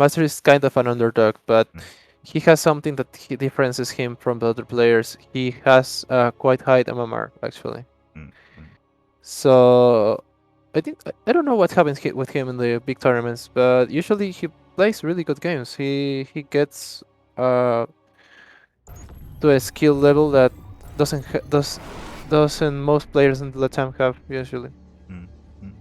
MasTeR is kind of an underdog, but he has something that he differentiates him from the other players. He has quite high MMR actually. Mm, mm. So I think I don't know what happens with him in the big tournaments, but usually he plays really good games. He gets to a skill level that doesn't most players in the LatAm have usually. Mm, mm.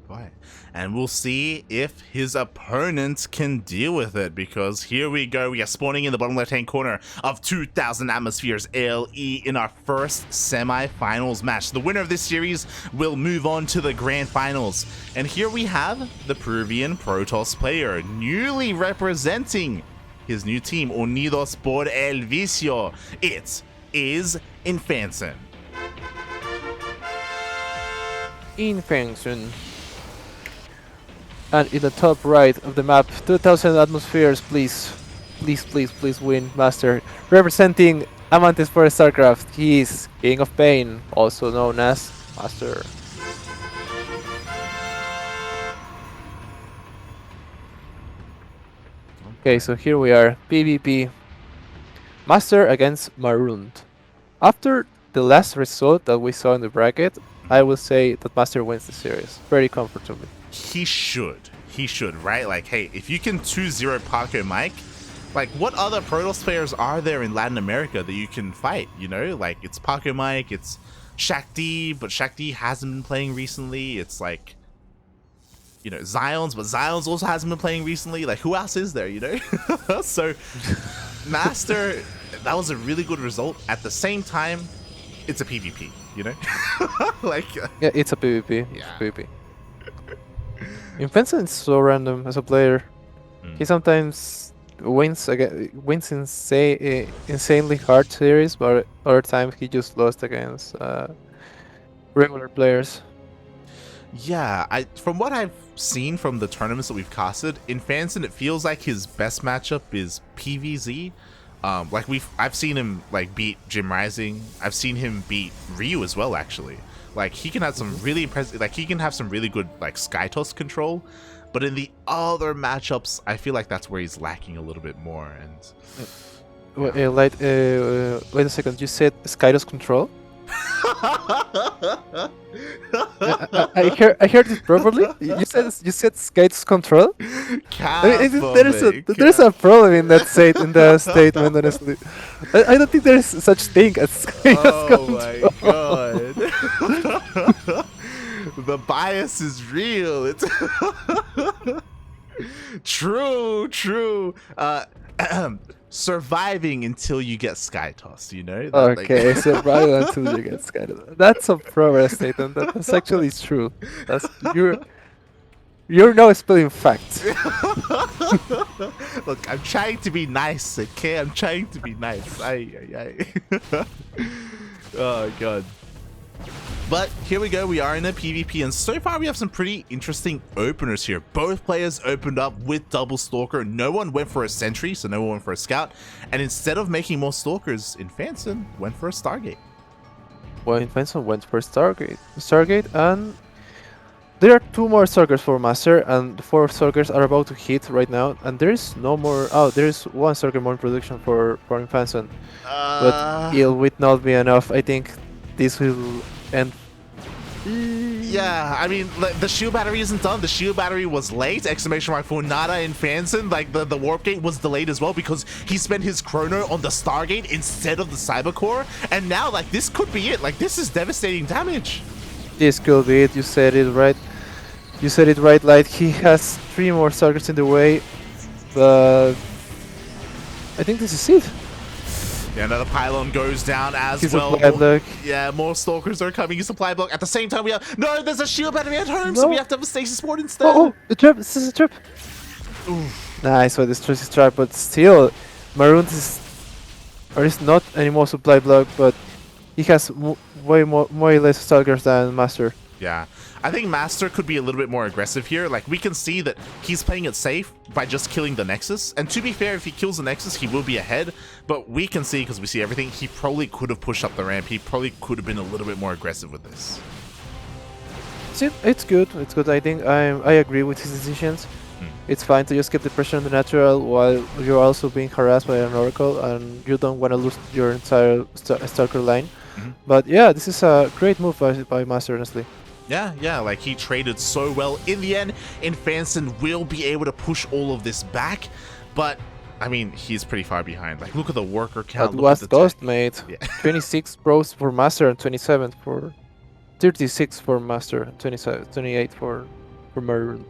Boy. And we'll see if his opponents can deal with it, because here we go. We are spawning in the bottom left-hand corner of 2000 Atmospheres LE in our first semi-finals match. The winner of this series will move on to the grand finals. And here we have the Peruvian Protoss player, newly representing his new team, Unidos por el Vicio. It is INFANSON. INFANSON. And in the top right of the map, 2000 atmospheres, please. Please, please, please win, MasTeR. Representing Amantes for StarCraft, he is King of Pain, also known as MasTeR. Okay, so here we are, PvP. MasTeR against Marooned. After the last result that we saw in the bracket, I will say that MasTeR wins the series, very comfortably. He should. He should, right? Like, hey, if you can 2-0 Paco Mike, like, what other Protoss players are there in Latin America that you can fight, you know? Like, it's Paco Mike, it's Shakti, but Shakti hasn't been playing recently. It's like, you know, Zion's, but Zion's also hasn't been playing recently. Like, who else is there, you know? So, MasTeR, that was a really good result. At the same time, it's a PvP, you know? Like, yeah, it's a PvP. Yeah. It's a PvP. INFANSON is so random as a player. He sometimes wins insanely hard series, but other times he just lost against regular players. Yeah, from what I've seen from the tournaments that we've casted, INFANSON, it feels like his best matchup is PvZ. Like I've seen him like beat Jim Rising. I've seen him beat Ryu as well, actually. Like, he can have some really impressive, like, he can have some really good like Skytoss control, but in the other matchups, I feel like that's where he's lacking a little bit more. And Wait a second, you said Skyros control? I heard it properly. You said Skyros control. I mean, there's a problem in that in the statement. Honestly, I don't think there's such thing as Skyros control. Oh my god. The bias is real. It's true. Surviving until you get sky tossed, you know? That, Okay, survival until you get Skyros. That's a proper statement. That's actually true. That's you're now spelling facts. Look, I'm trying to be nice, okay? I'm trying to be nice. Oh god. But here we go, we are in a PvP, and so far we have some pretty interesting openers here. Both players opened up with double Stalker. No one went for a Sentry, so no one went for a Scout. And instead of making more Stalkers, INFANSON went for a Stargate. Well, INFANSON went for Stargate, and there are 2 more Stalkers for MasTeR, and the 4 Stalkers are about to hit right now, and there is no more. Oh, there is 1 Stalker more in production for INFANSON, but it would not be enough. I think this will end. Yeah, I mean, like, the shield battery isn't done. The shield battery was late. Exclamation mark for Nada INFANSON. Like, the warp gate was delayed as well because he spent his chrono on the Stargate instead of the Cyber Core. And now, like, this could be it. Like, this is devastating damage. This could be it. You said it right. You said it right, Light. He has 3 more Stalkers in the way, but I think this is it. Yeah, another pylon goes down as He's well. Supply block. Yeah, more Stalkers are coming in supply block. At the same time, we have... No, there's a shield battery at home, No. so we have to have a stasis board instead. Oh, the trap! This is a trap! Oof. Nice, so destroys his trap, but still, Maroon is not any more supply block, but he has way less Stalkers than MasTeR. Yeah, I think MasTeR could be a little bit more aggressive here. Like, we can see that he's playing it safe by just killing the Nexus. And to be fair, if he kills the Nexus, he will be ahead. But we can see, because we see everything, he probably could have pushed up the ramp. He probably could have been a little bit more aggressive with this. It's good. It's good. I think I agree with his decisions. It's fine to just get the pressure on the natural while you're also being harassed by an Oracle and you don't want to lose your entire Starker line. But yeah, this is a great move by MasTeR, honestly. Yeah, like he traded so well. In the end, INFANSON will be able to push all of this back, but I mean, he's pretty far behind. Like, look at the worker count. But Look at was the Ghost tech. made. Yeah. 26 pros for MasTeR and 27 for 36 for MasTeR, 28 for Maroon.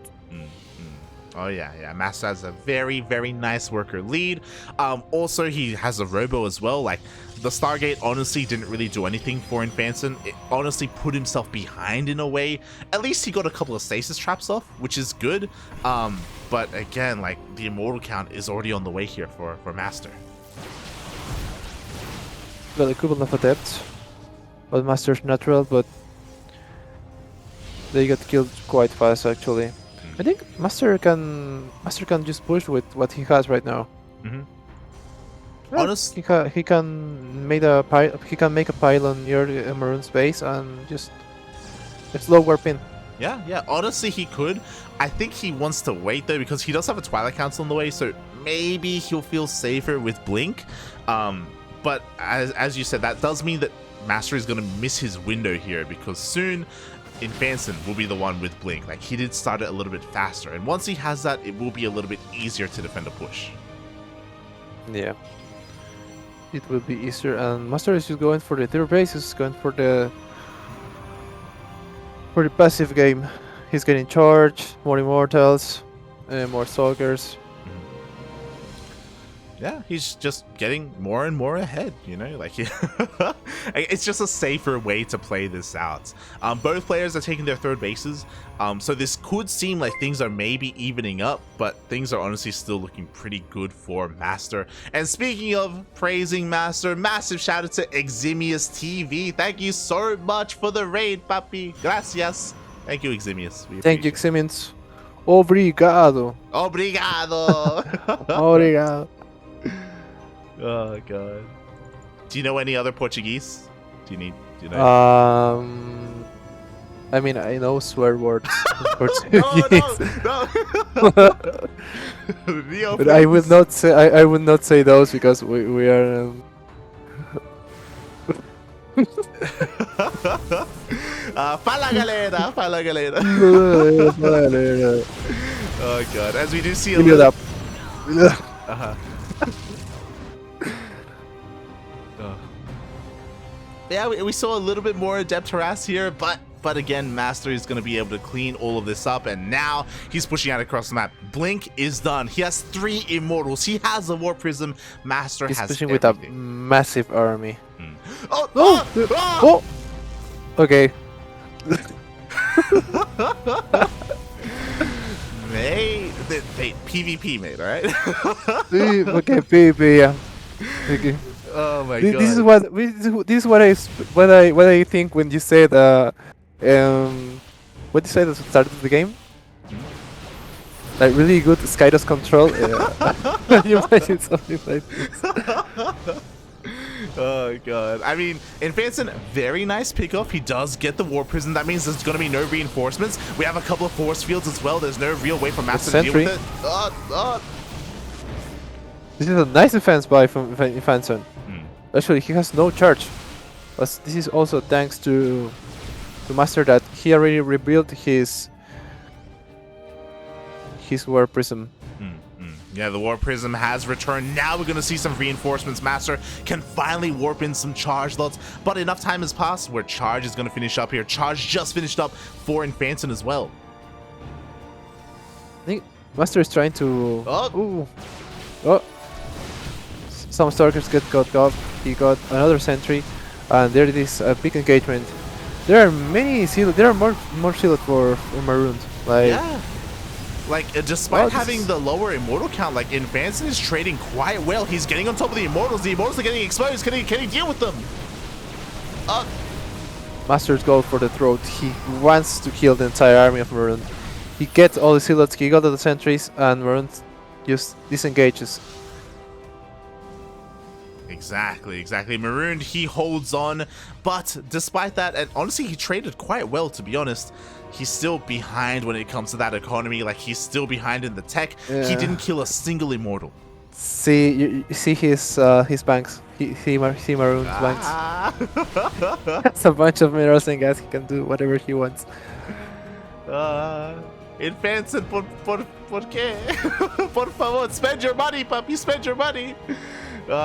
Oh yeah, MasTeR has a very nice worker lead. Also he has a robo as well. Like the Stargate honestly didn't really do anything for INFANSON. It honestly put himself behind in a way. At least he got a couple of stasis traps off, which is good. But again, like the immortal count is already on the way here for MasTeR. Well, equivalent of Adept. But MasTeR's natural, but they got killed quite fast actually. I think MasTeR can just push with what he has right now. Well, Honestly, he can make a pylon near the Maroon space and just slow warp in. yeah. Honestly, he could. I think he wants to wait though because he does have a Twilight Council on the way, so maybe he'll feel safer with Blink. But as you said, that does mean that MasTeR is going to miss his window here because soon INFANSON will be the one with Blink. Like he did start it a little bit faster, and once he has that, it will be a little bit easier to defend a push. Yeah, it will be easier. And MasTeR is just going for the third base. He's going for the passive game. He's getting charged, more immortals, more stalkers. Yeah, he's just getting more and more ahead, you know, like it's just a safer way to play this out. Both players are taking their third bases, so this could seem like things are maybe evening up, but things are honestly still looking pretty good for MasTeR. And speaking of praising MasTeR, massive shout out to Eximius TV. Thank you so much for the raid, papi. Gracias. Thank you, Eximius. Thank you, Ximins. Obrigado. Obrigado. Obrigado. Oh god. Do you know any other Portuguese? Do you know? I mean, I know swear words in No. Portuguese. But I will not say I will not say those because we are. Fala galera, fala galera. Oh god, as we do see a Give it little. up. Yeah, we saw a little bit more adept harass here, but again, MasTeR is going to be able to clean all of this up, and now he's pushing out across the map. Blink is done. He has 3 immortals. He has a War Prism. MasTeR He's has pushing everything. with a massive army. Oh! Oh! Okay. Mate, PvP, mate, alright? Okay, PvP, yeah. Okay. Oh my god. This is what I think when you said what you said at the start of the game. Like really good Skydos control. You imagine something like this. Oh god. I mean, INFANSON, very nice pickoff. He does get the War Prison. That means there's going to be no reinforcements. We have a couple of force fields as well. There's no real way for MasTeR to deal with it. This is a nice defense by INFANSON. Actually, he has no charge. But this is also thanks to MasTeR that he already rebuilt his War Prism. Yeah, the War Prism has returned. Now we're going to see some reinforcements. MasTeR can finally warp in some charge lots, but enough time has passed where charge is going to finish up here. Charge just finished up for INFANSON as well. I think MasTeR is trying to... Oh! Some Stalkers got off. He got another sentry, and there it is, a big engagement. There are many sealed. There are more sealed for Maroon. Like, yeah. Like, despite having the lower immortal count, like, INFANSON is trading quite well. He's getting on top of the immortals. The immortals are getting exposed. Can he deal with them? MasTeR's goal for the throat. He wants to kill the entire army of Maroon. He gets all the sealeds, he got all the sentries, and Maroon just disengages. Exactly. Maroon, he holds on, but despite that, and honestly, he traded quite well, to be honest. he's still behind when it comes to that economy. Like, he's still behind in the tech. He Yeah. didn't kill a single immortal. See, you see his banks. He marooned banks. Ah. That's a bunch of minerals and gas. He can do whatever he wants. Infanson, por qué? Por favor, spend your money, puppy, spend your money.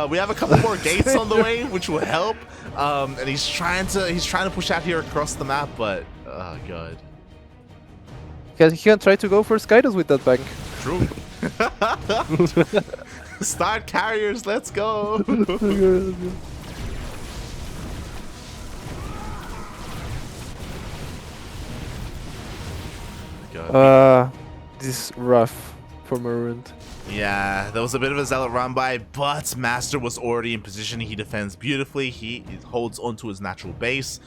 We have a couple more gates on the way, which will help. And he's trying to push out here across the map, but oh god. He can try to go for Skydos with that bank. True. Start carriers, let's go. This is rough for Marooned. Yeah, there was a bit of a zealot run by, but MasTeR was already in position. He defends beautifully. He holds onto his natural base,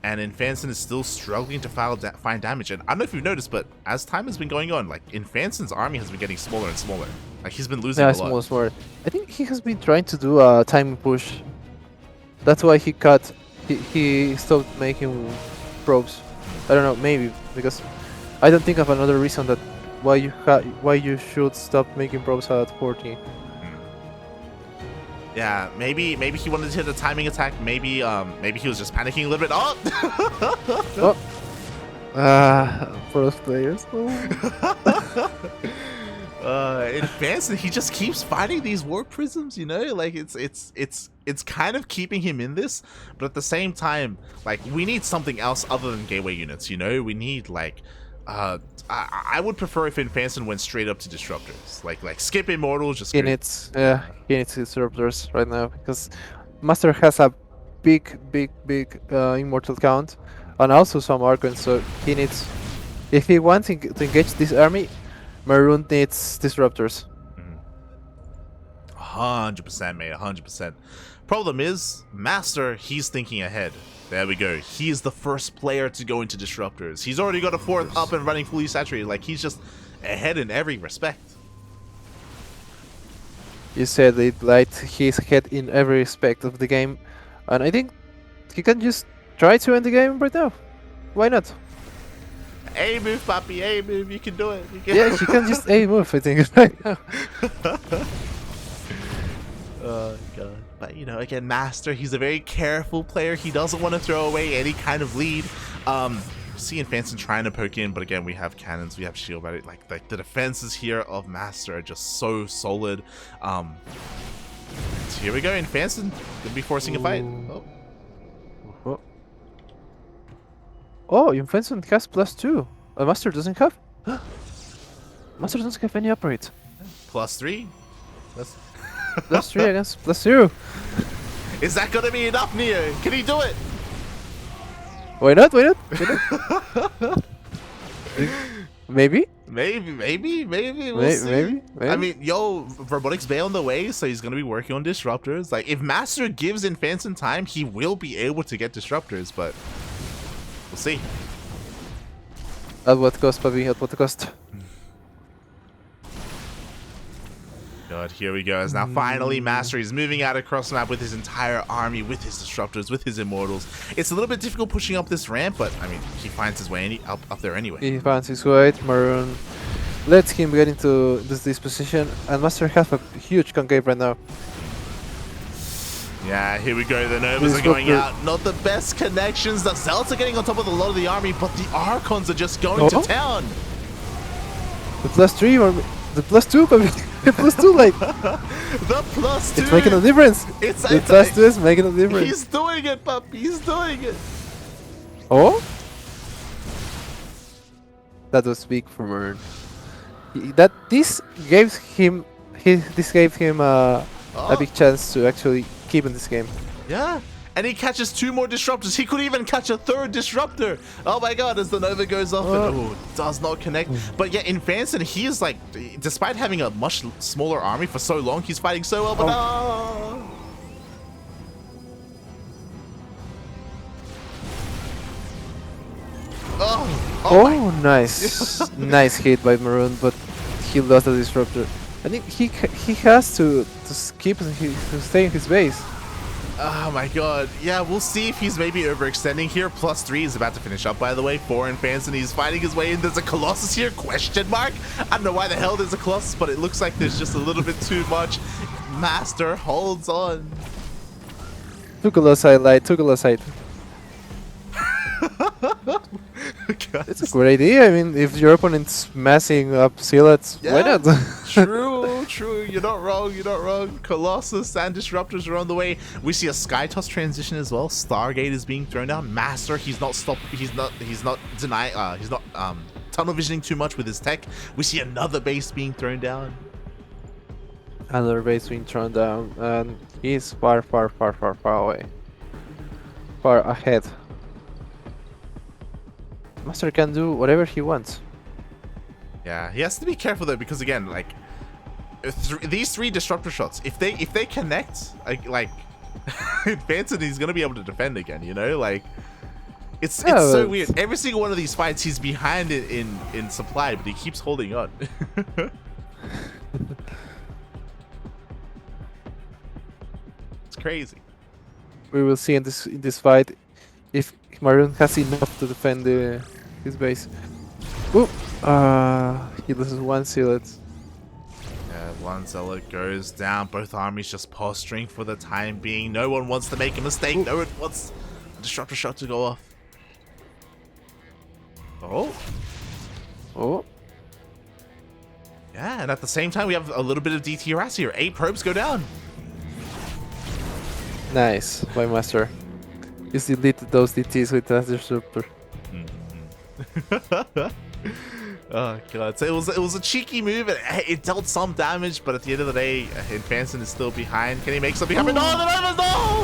and INFANSON is still struggling to find damage. And I don't know if you've noticed, but as time has been going on, like INFANSON's army has been getting smaller and smaller. Like he's been losing a lot. Smaller. I think he has been trying to do a timing push. That's why he cut. He stopped making probes. I don't know, maybe because I don't think of another reason that why you should stop making probes at 40. Yeah, maybe he wanted to hit a timing attack. Maybe he was just panicking a little bit. Oh. For those players. INFANSON, he just keeps fighting these warp prisms, you know, like it's kind of keeping him in this, but at the same time, like we need something else other than gateway units, you know. We need like I would prefer if INFANSON went straight up to disruptors, like skip immortals. Just he needs disruptors right now because MasTeR has a big immortal count and also some archons, so he needs, if he wants to engage this army, Maroon needs disruptors. 100%, mate, 100%. Problem is, MasTeR, he's thinking ahead. There we go. He's the first player to go into disruptors. He's already got a fourth up and running, fully saturated. Like, he's just ahead in every respect. You said it, like he's ahead in every respect of the game, and I think he can just try to end the game right now. Why not? A move, papi, A move. You can do it. You can. Yeah, he can just A move, I think, right now. Oh god. But you know, again, MasTeR, he's a very careful player. He doesn't want to throw away any kind of lead. See INFANSON trying to poke in, but again, we have cannons, we have shield battery. Like the defenses here of MasTeR are just so solid. So here we go. INFANSON gonna be forcing a fight. Oh, INFANSON has +2. MasTeR doesn't have. MasTeR doesn't have any upgrade. +3. That's +3 against +0. Is that gonna be enough, Neo? Can he do it? Why not? Why not? Maybe? Maybe. We'll see. Maybe. I mean, yo, Robotics Bay on the way, so he's gonna be working on disruptors. Like, if MasTeR gives INFANSON time, he will be able to get disruptors, but we'll see. At what cost, Papi? At what cost? God, here we go. As now finally MasTeR is moving out across the map with his entire army, with his disruptors, with his immortals. It's a little bit difficult pushing up this ramp, but I mean, he finds his way up there anyway. He finds his way. Maroon lets him get into this position, and MasTeR has a huge concave right now. Yeah, here we go. The Novas are going out. Not the best connections. The Zealots are getting on top of a lot of the army, but the Archons are just going to town. The +3 or the +2, Papi. The +2, like the +2. It's making a difference. The +2 is making a difference. He's doing it, puppy. He's doing it. Oh, that was big for Maroon. This gave him a big chance to actually keep in this game. Yeah. And he catches 2 more disruptors. He could even catch a 3rd disruptor. Oh my god, as the Nova goes off and does not connect. But yeah, INFANSON, he is like, despite having a much smaller army for so long, he's fighting so well, but Nice. Nice hit by Maroon, but he lost the disruptor. I think he has to keep to stay in his base. Oh my god. Yeah, we'll see if he's maybe overextending here. +3 is about to finish up, by the way, for INFANSON. He's fighting his way in. There's a Colossus here, question mark. I don't know why the hell there's a Colossus, but it looks like there's just a little bit too much. MasTeR holds on. Took a low side light, took a low side. It's a great idea. I mean, if your opponent's massing up Zealots, why not? True. You're not wrong. You're not wrong. Colossus and Disruptors are on the way. We see a Sky Toss transition as well. Stargate is being thrown down. MasTeR, he's not denying. He's not tunnel visioning too much with his tech. We see another base being thrown down. Another base being thrown down, and he's far away. Far ahead. MasTeR can do whatever he wants. Yeah, he has to be careful though, because again, like these 3 disruptor shots, if they connect, like INFANSON, he's gonna be able to defend again. You know, like it's so weird. Every single one of these fights, he's behind it in supply, but he keeps holding on. It's crazy. We will see in this fight if Maroon has enough to defend his base. Oop! He loses one Zealot. Yeah, one Zealot goes down. Both armies just posturing for the time being. No one wants to make a mistake. Ooh. No one wants a disruptor shot to go off. Oh. Oh. Yeah, and at the same time, we have a little bit of DT harass here. 8 probes go down. Nice by MasTeR. Just deleted those DTs with that disruptor. Oh god, so it was a cheeky move. It dealt some damage, but at the end of the day, INFANSON is still behind. Can he make something happen? No,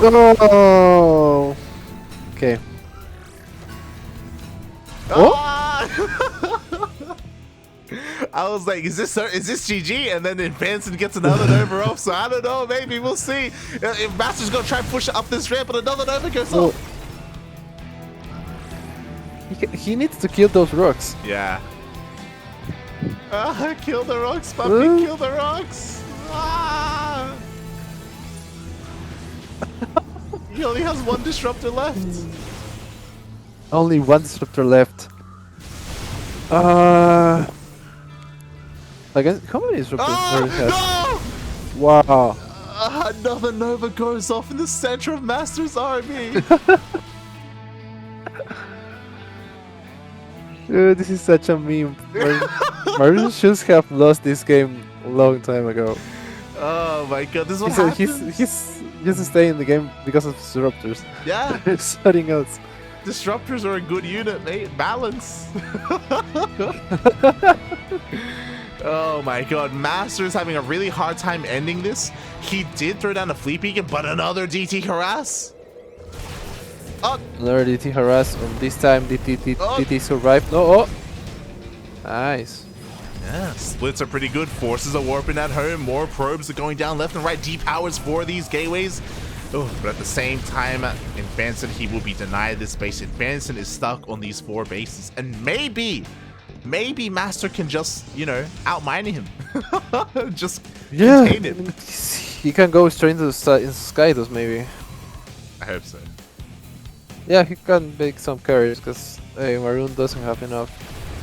no! Oh. Okay. Ah! I was like, is this GG? And then INFANSON gets another Nova off, so I don't know, maybe we'll see. If MasTeR's gonna try and push up this ramp, but another Nova goes off. He needs to kill those rocks. Yeah. Kill the rocks, puppy, kill the rocks. Ah! He only has 1 disruptor left. Only 1 disruptor left. Against how many disruptors Maroon has? No! Wow. Another Nova goes off in the center of MasTeR's army. Dude, this is such a meme. Maroon should have lost this game a long time ago. Oh my god, this is what happens. He's just staying in the game because of disruptors. Yeah. There's nothing else. Disruptors are a good unit, mate. Balance. Oh my god, MasTeR's having a really hard time ending this. He did throw down a fleet beacon, but another DT harass. Oh. Another DT harass, and this time DT survived. No, oh! Nice. Yeah, splits are pretty good. Forces are warping at home. More probes are going down left and right. Depowers for these gateways. Oh, but at the same time, INFANSON, he will be denied this base. INFANSON is stuck on these 4 bases. And maybe MasTeR can just, you know, outmine him. Just contain him. He can go straight into the sky, those maybe. I hope so. Yeah, he can make some carries because Maroon doesn't have enough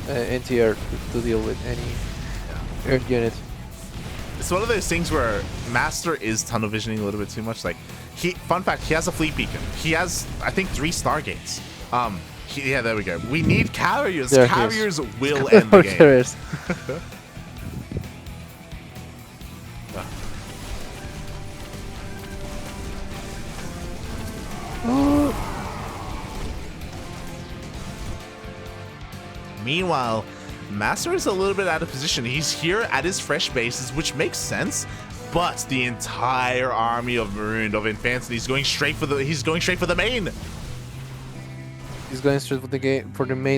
NTR to deal with any air unit. It's one of those things where MasTeR is tunnel visioning a little bit too much. Like, fun fact, he has a fleet beacon. He has, I think, 3 Stargates. Yeah, there we go. We need carriers. There carriers will end the game. Carriers. Meanwhile, MasTeR is a little bit out of position. He's here at his fresh bases, which makes sense. But the entire army of Maroon, of INFANSON, he's going straight for the main. He's going straight for the main,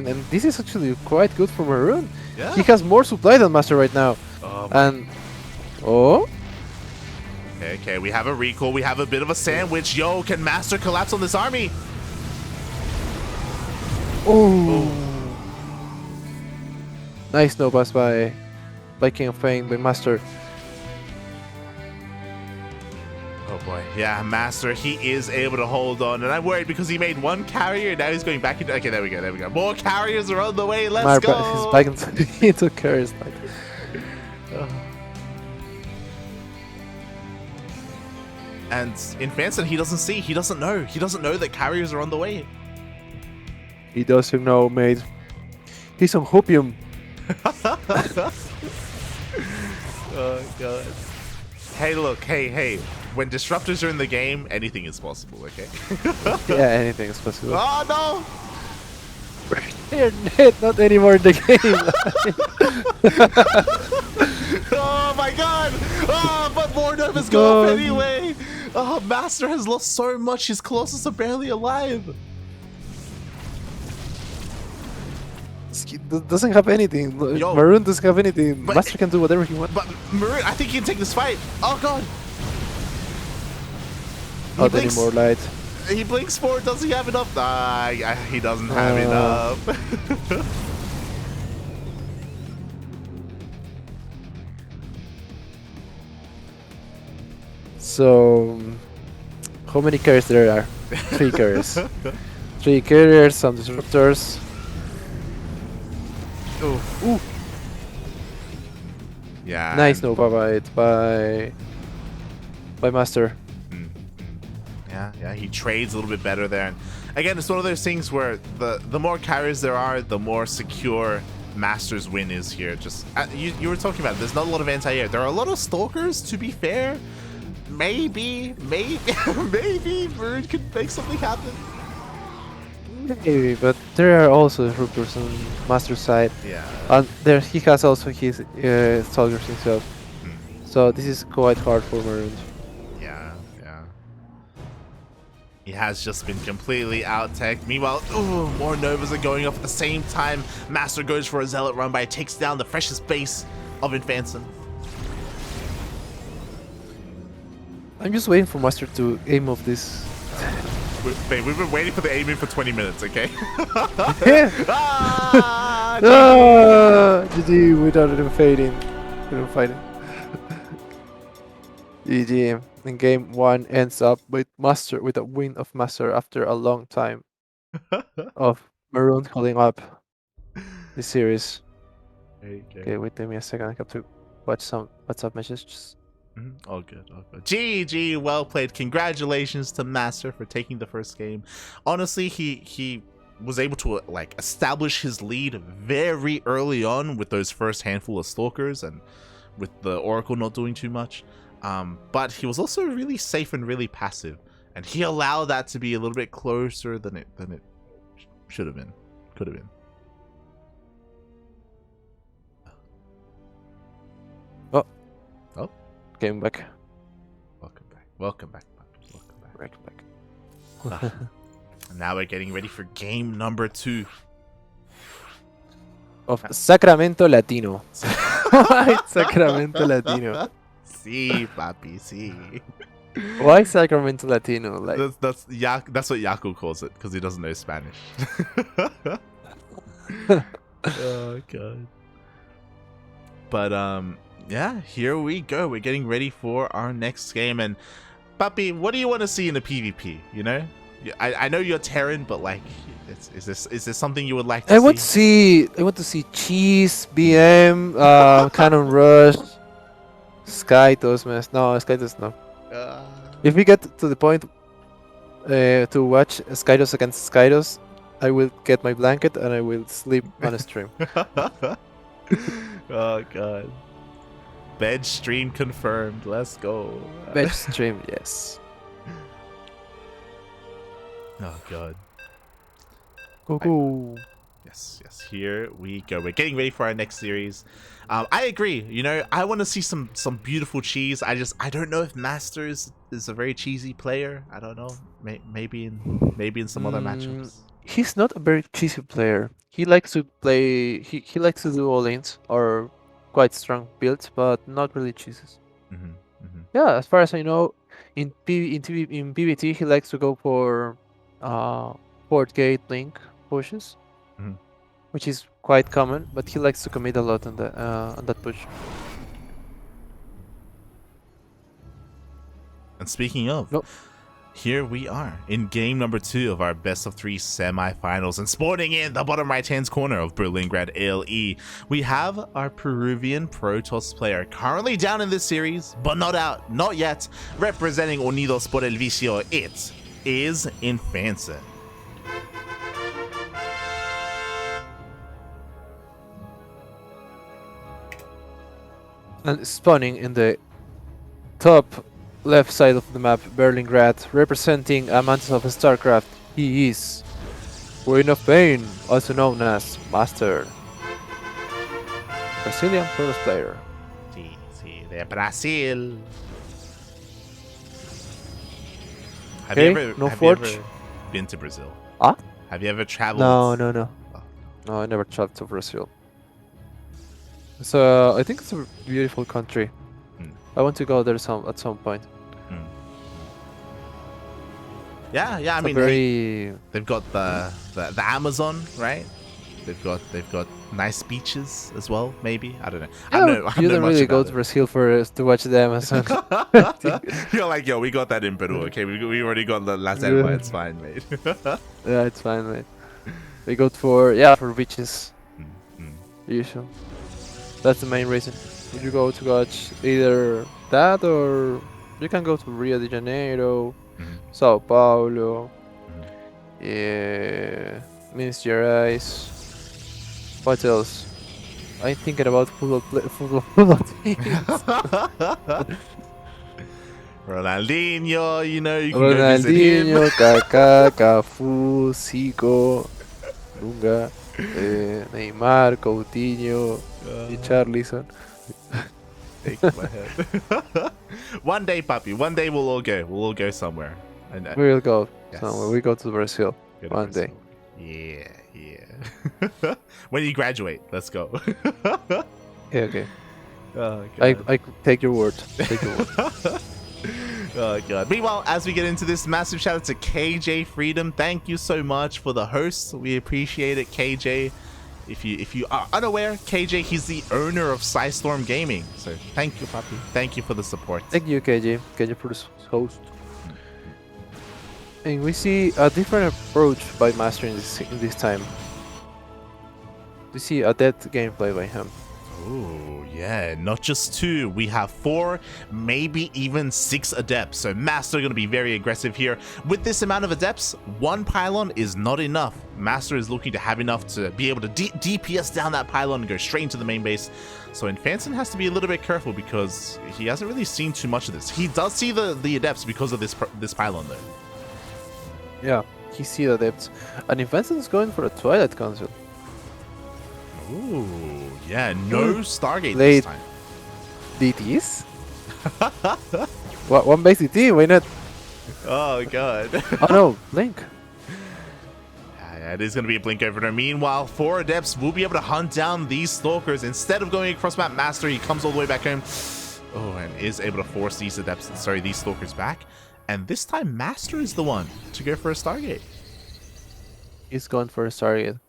and this is actually quite good for Maroon. Yeah. He has more supply than MasTeR right now. Okay, we have a recall. We have a bit of a sandwich. Yo, can MasTeR collapse on this army? Oh. Nice no pass by King of Pain, by MasTeR. Oh boy. Yeah, MasTeR, he is able to hold on. And I'm worried because he made one carrier. Now he's going back into... Okay, there we go. There we go. More carriers are on the way. Let's He's go. back into carriers. And INFANSON, he doesn't see. He doesn't know. He doesn't know that carriers are on the way. He doesn't know, mate. He's on hopium. Oh, God. Hey, look. Hey. When disruptors are in the game, anything is possible, okay? Yeah, anything is possible. Oh, no! They're not anymore in the game. Oh, my God! Oh, but more Novas go off anyway! Oh, MasTeR has lost so much. His Colossus are barely alive. He doesn't have anything. Yo, Maroon doesn't have anything. but- MasTeR can do whatever he wants. But Maroon, I think he can take this fight. Oh, God. Not anymore, light. He blinks forward. Does he have enough? He doesn't have enough. So, how many carriers there are? 3 carriers. 3 carriers, some disruptors. Ooh. Yeah. Nice Nova by MasTeR. Yeah, he trades a little bit better there. And again, it's one of those things where the more carriers there are, the more secure MasTeR's win is here. Just you were talking about it, there's not a lot of anti-air. There are a lot of stalkers, to be fair. Maybe Maroon could make something happen. Maybe, but there are also disruptors on MasTeR's side. Yeah. And there he has also his soldiers himself. So this is quite hard for Maroon. Yeah. He has just been completely out-teched. Meanwhile, more Novas are going off at the same time. MasTeR goes for a Zealot run, but it takes down the freshest base of INFANSON. I'm just waiting for MasTeR to aim off this. We've been waiting for the aiming for 20 minutes, okay? Ah, GG without even fading. Fighting. GG. And game 1 ends up with MasTeR with a win of MasTeR after a long time of Maroon holding up the series. Okay, wait me a second. I have to watch some WhatsApp messages. All good. GG, well played. Congratulations to MasTeR for taking the first game. Honestly, he was able to like establish his lead very early on with those first handful of stalkers and with the Oracle not doing too much. But he was also really safe and really passive, and he allowed that to be a little bit closer than it should have been, could have been. Oh, Came back. Welcome back. Right back. And now we're getting ready for game number 2 Of Sacramento Latino. Why Sacramento Latino? See, papi, see. Why Sacramento Latino? Like That's what Yaku calls it because he doesn't know Spanish. Oh god. But yeah, here we go. We're getting ready for our next game. And papi, what do you want to see in the PvP? You know, I know you're Terran, but like, is this something you would like to see? I want to see Cheese, BM, Cannon Rush, Skytos, man. No, Skytos no. If we get to the point to watch Skytos against Skytos, I will get my blanket and I will sleep on a stream. Oh god. Bed stream confirmed. Let's go. Bed stream, yes. Oh god. Go. Yes. Here we go. We're getting ready for our next series. I agree. You know, I want to see some beautiful cheese. I don't know if MasTeR is a very cheesy player. I don't know. Maybe in some other matchups. He's not a very cheesy player. He likes to play. He likes to do all-ins or quite strong builds, but not really cheeses. Yeah, as far as I know, in PvT he likes to go for port gate link pushes, which is quite common. But he likes to commit a lot on that push. And speaking of, No. here we are in game number 2 of our best of 3 semifinals, and spawning in the bottom right hand corner of Berlingrad LE, we have our Peruvian Protoss player currently down in this series, but not out, not yet. Representing Unidos por el Vicio, it is INFANSON. And spawning in the top left side of the map, Berlingrad, representing amantes of StarCraft. He is Queen of Pain, also known as MasTeR, Brazilian Protoss player. Sí, sí, de Brasil. Have Okay, you ever, no have you forge. ever been to Brazil? Ah? Have you ever traveled? No. Oh. No, I never traveled to Brazil. So I think it's a beautiful country. I want to go there at some point. Yeah, I It's mean, they've got the Amazon, right? They've got nice beaches as well. Maybe, I don't know. I Yeah, don't you know don't much really go about to Brazil to watch the Amazon. You're like, yo, we got that in Peru. Okay, we already got the La Selva. Yeah. It's fine, mate. Yeah, it's fine, mate. We go for beaches. Usual. That's the main reason. You go to watch either that or you can go to Rio de Janeiro, Sao Paulo, Minas Gerais. What else? I'm thinking about football teams. Ronaldinho, you know, you can go visit him. Ronaldinho, Kaká, Cafu, Zico, Dunga, Neymar, Coutinho, Richarlison. Take my head. One day, papi. One day we'll all go. We'll all go somewhere. And, We will go yes. somewhere. We go to Brazil go to one Brazil. day. Yeah. When you graduate, let's go. Okay. Oh, I take your word. Take your word. Oh god. Meanwhile, as we get into this, massive shout out to KJ Freedom. Thank you so much for the host. We appreciate it, KJ. If you are unaware, KJ, he's the owner of Storm Gaming. So thank you, papi. Thank you for the support. Thank you, KJ. KJ for the host. And we see a different approach by MasTeR in this time. We see a dead gameplay by him. Oh, yeah, not just 2, we have 4, maybe even 6 adepts. So MasTeR going to be very aggressive here. With this amount of adepts, 1 pylon is not enough. MasTeR is looking to have enough to be able to DPS down that pylon and go straight into the main base. So INFANSON has to be a little bit careful because he hasn't really seen too much of this. He does see the adepts because of this pylon though. Yeah, he see the adepts. And INFANSON is going for a Twilight Council. Ooh, yeah, no Stargate Late. this time. DTs? What, one base DT? Why not? Oh god. Oh no, Link. Yeah, it is going to be a blink over there. Meanwhile, 4 adepts will be able to hunt down these stalkers. Instead of going across map MasTeR, he comes all the way back home. Oh, and is able to force these these stalkers back. And this time, MasTeR is the one to go for a Stargate. He's going for a Stargate.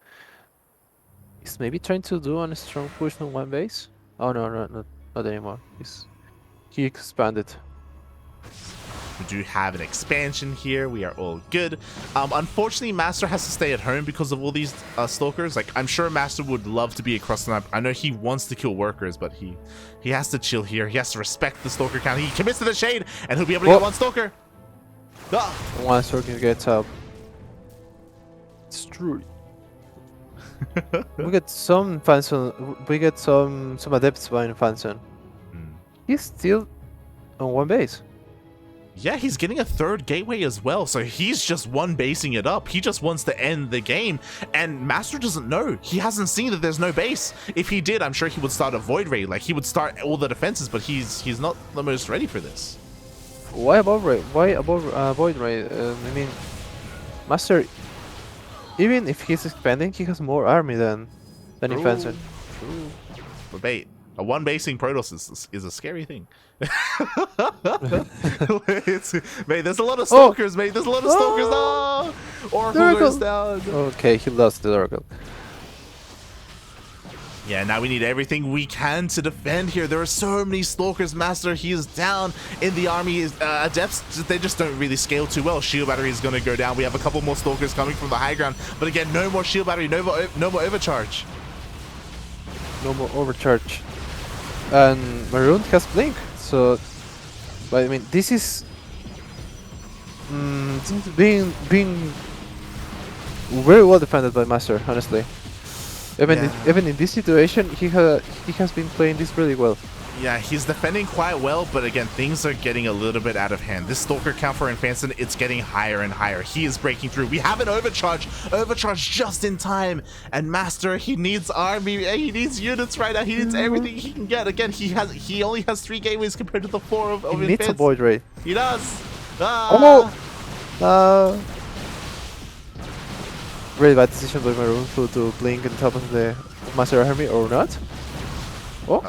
He's maybe trying to do a strong push on one base. Oh no, not anymore. He expanded. We do have an expansion here. We are all good. Unfortunately, MasTeR has to stay at home because of all these stalkers. Like, I'm sure MasTeR would love to be across the map. I know he wants to kill workers, but he has to chill here. He has to respect the stalker count. He commits to the shade, and he'll be able to get 1 stalker. Ah! One stalker gets up. It's true. We get some INFANSON. We get some adepts by INFANSON. He's still on one base. Yeah, he's getting a 3rd gateway as well, so he's just one basing it up. He just wants to end the game, and MasTeR doesn't know. He hasn't seen that there's no base. If he did, I'm sure he would start a Void Raid. Like, he would start all the defenses, but he's not the most ready for this. Why above raid? Why above Void Raid? I mean, MasTeR, even if he's expanding, he has more army than INFANSON. True. But bait. A 1 basing Protoss is a scary thing. Mate, there's a lot of stalkers, mate. There's a lot of stalkers. Oh! Oracle goes down. Okay, he lost the Oracle. Yeah, now we need everything we can to defend here. There are so many Stalkers. MasTeR, he is down in the army. Adepts, they just don't really scale too well. Shield battery is going to go down. We have a couple more Stalkers coming from the high ground. But again, no more shield battery, no more overcharge. No more overcharge. And Maroon has Blink. So, but I mean, this is being very well defended by MasTeR, honestly. Even in this situation, he has been playing this really well. Yeah, he's defending quite well, but again, things are getting a little bit out of hand. This Stalker count for INFANSON, it's getting higher and higher. He is breaking through. We have an overcharge just in time. And MasTeR, he needs army, he needs units right now. He needs everything he can get. Again, he only has 3 gateways compared to the 4 of INFANSON. He needs a void ray. He does. Really bad decision by Maroon to blink on top of the MasTeR army, or not? Oh,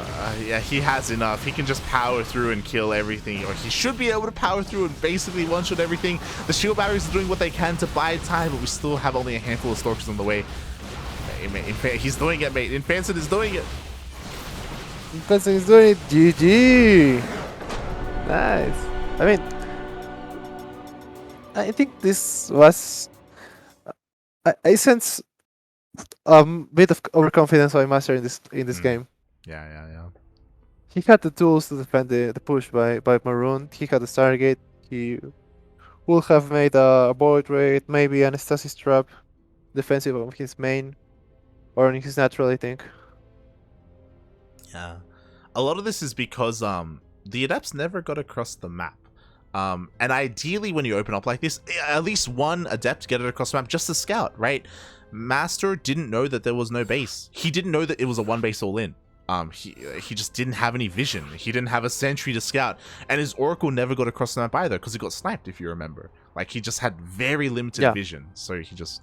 yeah, he has enough. He can just power through and kill everything, or he should be able to power through and basically one-shot everything. The shield batteries are doing what they can to buy time, but we still have only a handful of Stalkers on the way. He's doing it, mate. INFANSON is doing it. INFANSON is doing it. GG. Nice. I mean, I think this was. I sense a bit of overconfidence by MasTeR in this game. Yeah. He had the tools to defend the push by Maroon. He had the Stargate. He would have made a void raid, maybe an stasis trap, defensive of his main, or on his natural, I think. Yeah. A lot of this is because the adepts never got across the map. And ideally when you open up like this, at least one adept get it across the map just to scout, right? MasTeR didn't know that there was no base. He didn't know that it was a 1 base all in. He just didn't have any vision. He didn't have a sentry to scout, and his Oracle never got across the map either because he got sniped, if you remember. Like, he just had very limited vision, so he just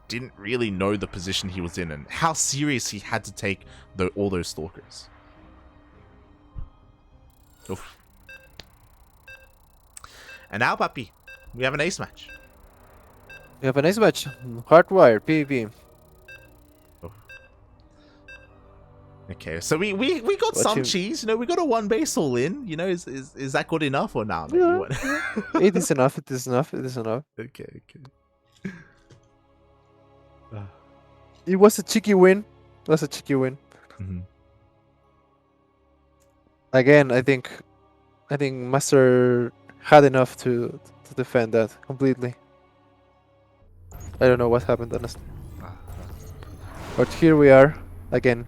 didn't really know the position he was in and how serious he had to take all those Stalkers. Oof. And now, Papi, we have an ace match. We have an ace match. Hardwire, PvP. Okay, so we got some cheese, you know, we got a 1 base all in, you know, is that good enough or not? Yeah. It is enough, it is enough, it is enough. Okay. It was a cheeky win. It was a cheeky win. Again, I think MasTeR had enough to defend that completely. I don't know what happened, honestly. But here we are, again.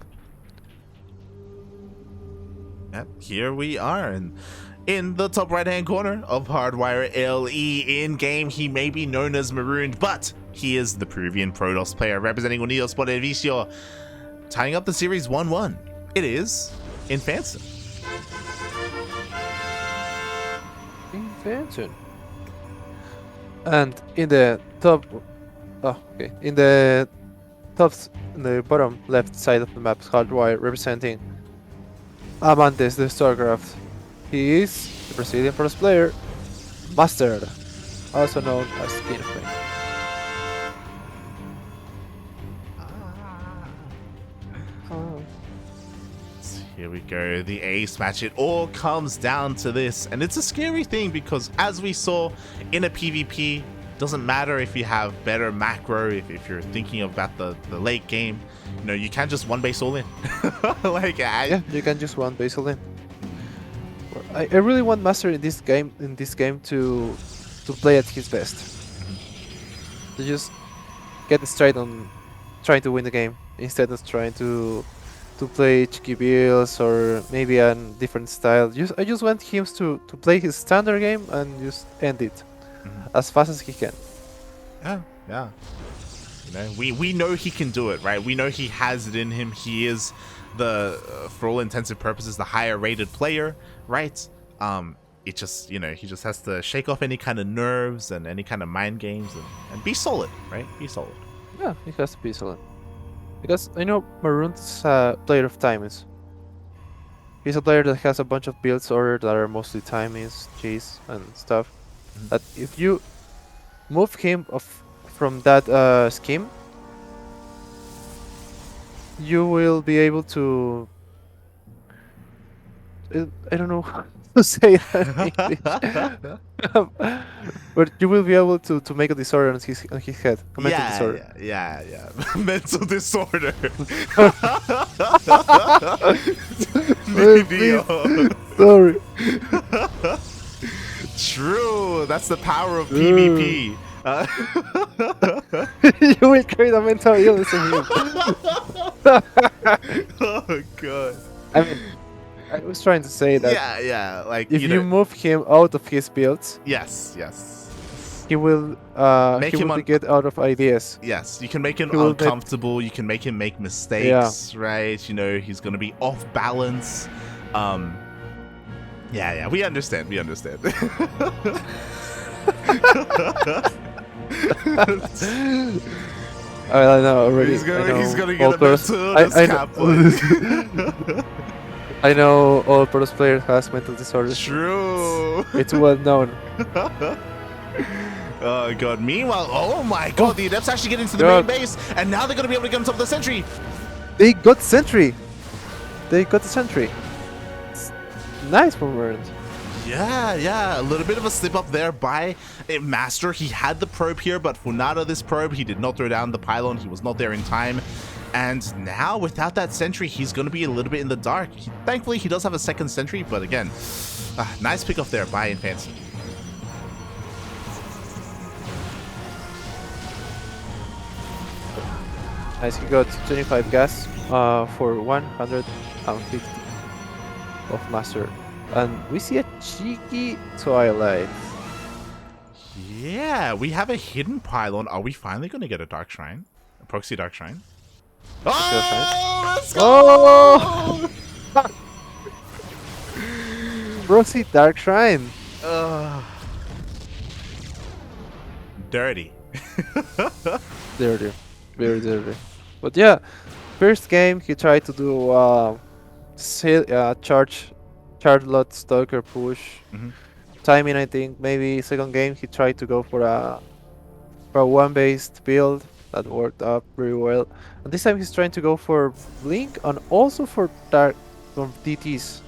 Yep, here we are, and in the top right-hand corner of Hardwire LE in-game, he may be known as Marooned, but he is the Peruvian Protoss player representing Unidos por el Vicio, tying up the series 1-1. It is INFANSON. INFANSON. And in the top, in the bottom left side of the map, Hardwire representing Amantes de StarCraft. He is the Brazilian Protoss player, MasTeR, also known as King of Pain. Here we go, the ace match. It all comes down to this, and it's a scary thing because, as we saw in a PvP, doesn't matter if you have better macro, if you're thinking about the late game, you know, you can't just 1 base all in. Yeah, you can just 1 base all in. I really want MasTeR in this game to play at his best. To just get straight on trying to win the game instead of trying to play cheeky builds or maybe a different style. I just want him to play his standard game and just end it as fast as he can. Yeah. You know, we know he can do it, right? We know he has it in him. He is for all intensive purposes, the higher rated player, right? It just, you know, he just has to shake off any kind of nerves and any kind of mind games and be solid, right? Be solid. Yeah, he has to be solid. Because I know Maroon's a player of timings. He's a player that has a bunch of builds ordered that are mostly timings, cheese, and stuff. That if you move him from that scheme, you will be able to. I don't know how to say that in English. But you will be able to make a disorder on his head, a mental Yeah, disorder. yeah, yeah, yeah. Mental disorder. Please, Meteor. sorry. True. That's the power of Uh, PvP. you will create a mental illness on him. Oh god. I mean, I was trying to say that Yeah, yeah. Like if you move him out of his builds, yes, yes, yes. he Make him will be get out of ideas. Yes, you can make him He will make uncomfortable. You can make him make yeah. mistakes, right? You know, he's gonna be off balance. Um, yeah, yeah, we understand. We understand. I know already. He's I know he's gonna get all a pros. mental illness I cap. know. I know all pros players has mental disorders. True. It's well known. Oh god. Meanwhile, oh my god, the Adepts actually get into the God. main base, and now they're gonna be able to get on top of the sentry. They got sentry. They got the sentry. It's nice for Merlin. Yeah, yeah, a little bit of a slip up there by MasTeR. He had the probe here, but Funada, this probe, he did not throw down the pylon. He was not there in time. And now, without that sentry, he's going to be a little bit in the dark. Thankfully, he does have a second sentry, but again, nice pick off there by INFANSON. Nice, he got 25 gas for 150 of MasTeR. And we see a cheeky Twilight. Yeah, we have a hidden pylon. Are we finally going to get a Dark Shrine? A proxy Dark Shrine? Oh, let's go! Oh! Proxy Dark Shrine. Dirty. Dirty. Very dirty. But yeah, first game he tried to do charge lot stalker push. Mhm. Timing, I think. Maybe second game he tried to go for a one based build that worked out very well. And this time he's trying to go for blink and also for DTs.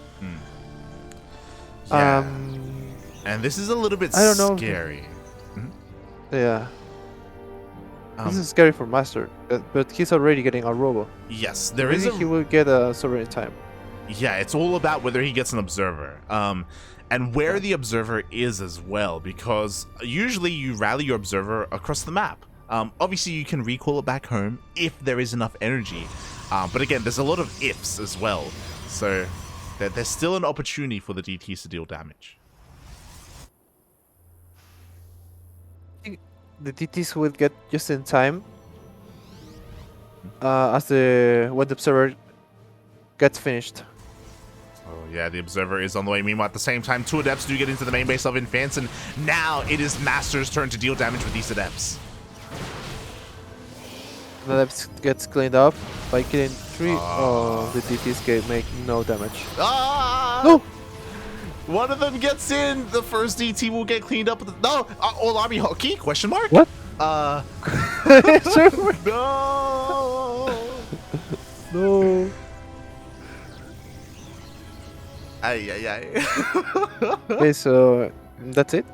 Yeah. And this is a little bit I don't know. scary. Yeah. This is scary for MasTeR, but he's already getting a robo. Yes, there Maybe is he will get a sovereign time. Yeah, it's all about whether he gets an observer. And where the observer is as well, because usually you rally your observer across the map. Obviously, you can recall it back home if there is enough energy. But again, there's a lot of ifs as well. So there's still an opportunity for the DTs to deal damage. The DTs will get just in time as when the observer gets finished. Oh yeah, the observer is on the way. Meanwhile, at the same time, two Adepts do get into the main base of INFANSON. Now it is MasTeR's turn to deal damage with these Adepts. The left gets cleaned up by killing 3. Oh, the DTs make no damage. Ah! No! One of them gets in. The first DT will get cleaned up. No! All army hockey? Question mark? What? No! No. Ay, ay, ay. Okay, so that's it.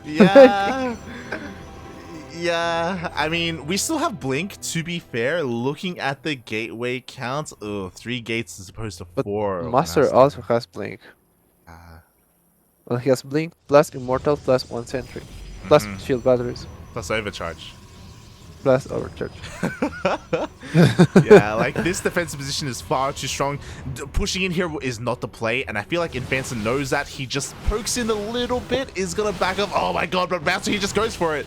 Yeah. Yeah, I mean, we still have Blink, to be fair. Looking at the gateway count, 3 gates as opposed to 4. But MasTeR also has Blink. Well, he has Blink plus Immortal plus 1 Sentry. Plus shield batteries. Plus Overcharge. Plus Overcharge. Yeah, like this defensive position is far too strong. Pushing in here is not the play, and I feel like INFANSON knows that. He just pokes in a little bit, is gonna back up. Oh my god, but MasTeR, he just goes for it.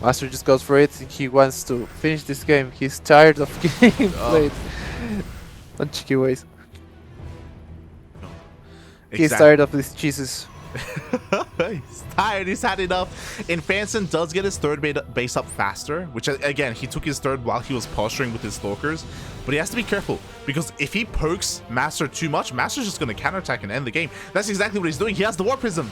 MasTeR just goes for it. He wants to finish this game. He's tired of getting played on cheeky ways. He's tired of these cheeses. He's tired. He's had enough. INFANSON does get his third base up faster, which again, he took his third while he was posturing with his Stalkers. But he has to be careful, because if he pokes MasTeR too much, MasTer's just going to counterattack and end the game. That's exactly what he's doing. He has the Warp Prism.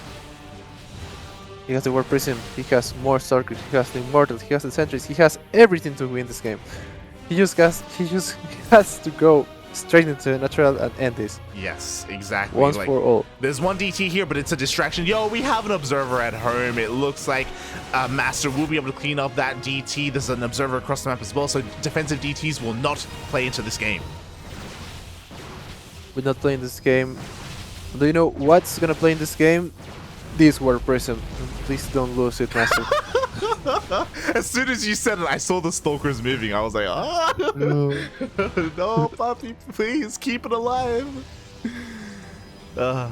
He has the Warp Prism. He has more Stalkers. He has the Immortals. He has the Sentries. He has everything to win this game. he just has to go straight into natural and end this Yes, exactly. once Like, for all. there's one DT here, but it's a distraction. Yo, we have an observer at home. It looks like MasTeR will be able to clean up that DT. There's an observer across the map as well, so defensive DTs will not play into this game. We're not playing this game. Do you know what's gonna play in this game? This Warp Prism. Please don't lose it, MasTeR. As soon as you said it, I saw the stalkers moving. I was like, ah, No. no, puppy, please keep it alive. But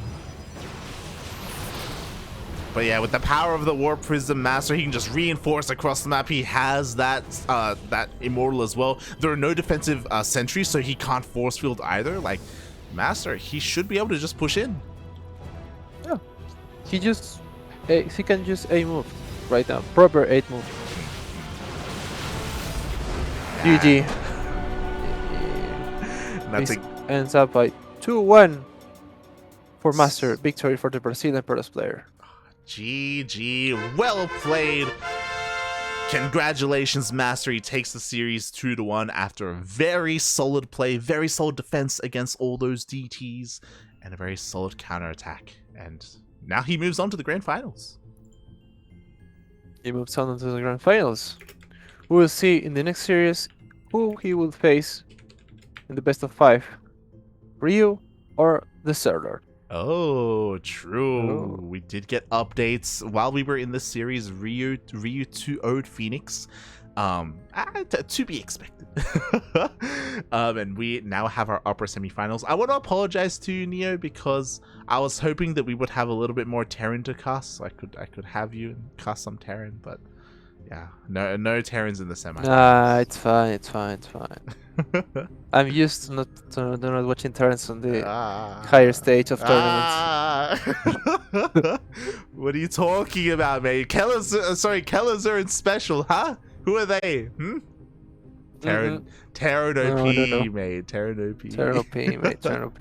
yeah, with the power of the Warp Prism MasTeR, he can just reinforce across the map. He has that that Immortal as well. There are no defensive sentries, so he can't force field either. Like, MasTeR, he should be able to just push in. Yeah. He can just A move right now. Proper 8 move. GG. That's This a ends up by 2-1 for MasTeR. Victory for the Brazilian Protoss player. GG. Well played. Congratulations, MasTeR. He takes the series 2-1 after a very solid play, very solid defense against all those DTs, and a very solid counterattack. And now he moves on to the grand finals. He moves on to the grand finals. We will see in the next series who he will face in the best of 5. Ryu or the Zerlord. Oh, true. Oh. We did get updates while we were in this series. Ryu 2-0'd Phoenix. To be expected. And we now have our upper semifinals. I want to apologize to you, Neo, because I was hoping that we would have a little bit more Terran to cast. So I could have you cast some Terran, but yeah, no Terrans in the semi. Nah, it's fine. I'm used to not watching Terrans on the higher stage of tournaments. What are you talking about, mate? Kelazur and Special, huh? Who are they? Terran OP, No. mate. Terran OP. Terran OP, mate. Terran OP.